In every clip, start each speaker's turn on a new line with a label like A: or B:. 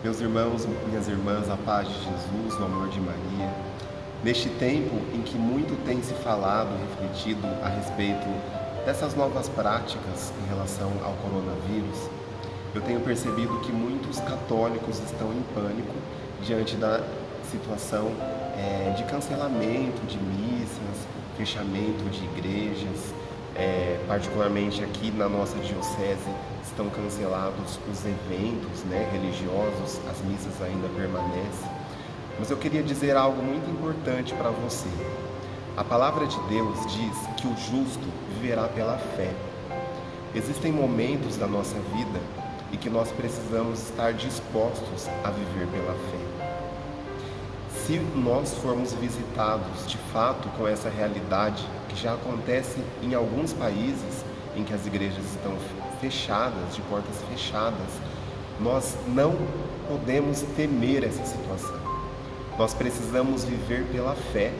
A: Meus irmãos, minhas irmãs, a paz de Jesus, o amor de Maria. Neste tempo em que muito tem se falado, refletido a respeito dessas novas práticas em relação ao coronavírus, eu tenho percebido que muitos católicos estão em pânico diante da situação de cancelamento de missas, fechamento de igrejas. Particularmente aqui na nossa diocese estão cancelados os eventos religiosos, as missas ainda permanecem. Mas eu queria dizer algo muito importante para você. A palavra de Deus diz que o justo viverá pela fé. Existem momentos da nossa vida em que nós precisamos estar dispostos a viver pela fé. Se nós formos visitados de fato com essa realidade que já acontece em alguns países em que as igrejas estão fechadas, de portas fechadas, nós não podemos temer essa situação. Nós precisamos viver pela fé,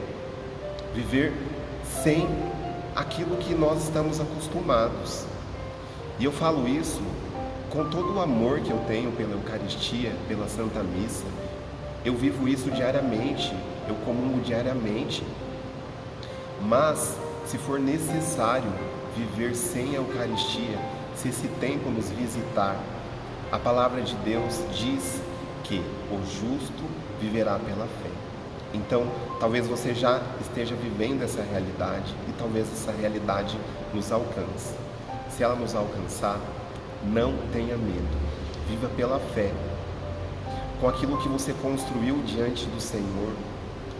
A: viver sem aquilo que nós estamos acostumados. E eu falo isso com todo o amor que eu tenho pela Eucaristia, pela Santa Missa. Eu vivo isso diariamente, eu comungo diariamente. Mas, se for necessário viver sem a Eucaristia, se esse tempo nos visitar, a palavra de Deus diz que o justo viverá pela fé. Então, talvez você já esteja vivendo essa realidade e talvez essa realidade nos alcance. Se ela nos alcançar, não tenha medo, viva pela fé. Com aquilo que você construiu diante do Senhor,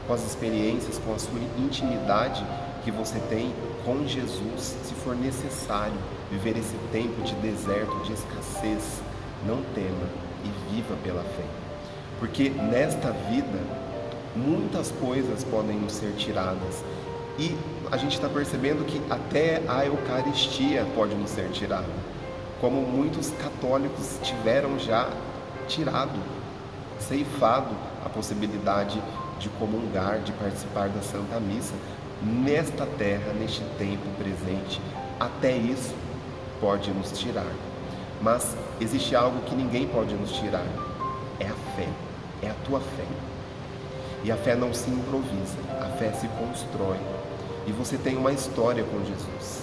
A: com as experiências, com a sua intimidade que você tem com Jesus, se for necessário viver esse tempo de deserto, de escassez, não tema e viva pela fé. Porque nesta vida, muitas coisas podem nos ser tiradas e a gente está percebendo que até a Eucaristia pode nos ser tirada, como muitos católicos tiveram já tirado, ceifado a possibilidade de comungar, de participar da Santa Missa nesta terra, neste tempo presente. Até isso pode nos tirar. Mas existe algo que ninguém pode nos tirar: é a fé, é a tua fé. E a fé não se improvisa, a fé se constrói. E você tem uma história com Jesus.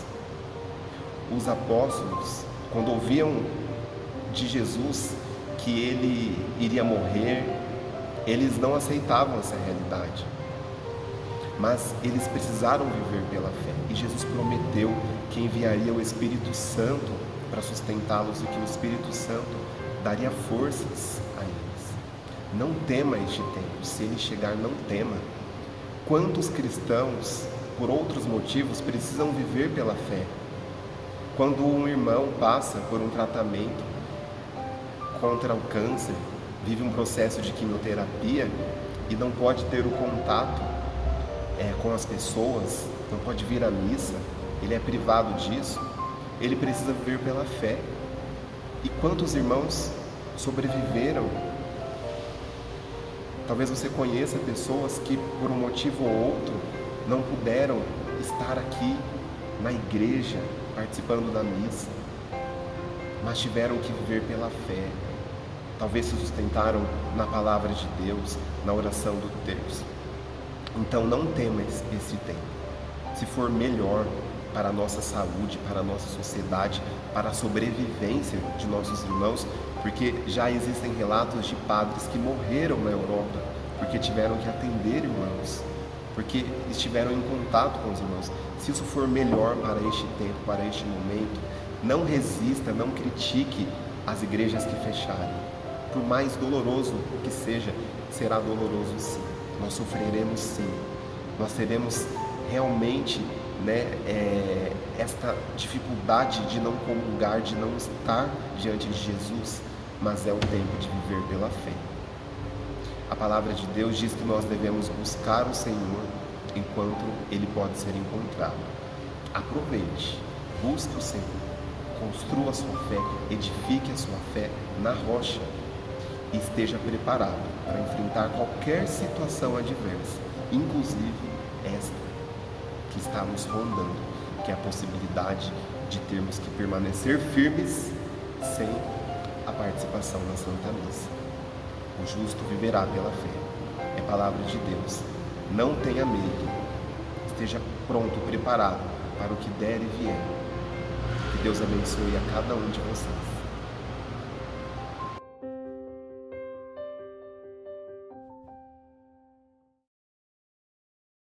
A: Os apóstolos, quando ouviam de Jesus que ele iria morrer, eles não aceitavam essa realidade. Mas eles precisaram viver pela fé. E Jesus prometeu que enviaria o Espírito Santo para sustentá-los e que o Espírito Santo daria forças a eles. Não tema este tempo. Se ele chegar, não tema. Quantos cristãos, por outros motivos, precisam viver pela fé? Quando um irmão passa por um tratamento contra o câncer, vive um processo de quimioterapia e não pode ter o contato com as pessoas, não pode vir à missa, ele é privado disso, ele precisa viver pela fé. E quantos irmãos sobreviveram? Talvez você conheça pessoas que por um motivo ou outro não puderam estar aqui na igreja participando da missa, mas tiveram que viver pela fé. Talvez se sustentaram na palavra de Deus, na oração do terço. Então não tema esse tempo. Se for melhor para a nossa saúde, para a nossa sociedade, para a sobrevivência de nossos irmãos, porque já existem relatos de padres que morreram na Europa, porque tiveram que atender irmãos, porque estiveram em contato com os irmãos. Se isso for melhor para este tempo, para este momento, não resista, não critique as igrejas que fecharem. Por mais doloroso que seja, será doloroso sim. Nós sofreremos sim. Nós teremos realmente esta dificuldade de não comungar, de não estar diante de Jesus, mas é o tempo de viver pela fé. A palavra de Deus diz que nós devemos buscar o Senhor enquanto Ele pode ser encontrado. Aproveite, busque o Senhor, construa a sua fé, edifique a sua fé na rocha e esteja preparado para enfrentar qualquer situação adversa, inclusive esta que está nos rondando, que é a possibilidade de termos que permanecer firmes sem a participação na Santa Missa. O justo viverá pela fé. É palavra de Deus. Não tenha medo. Esteja pronto, preparado para o que der e vier. Que Deus abençoe a cada um de vocês.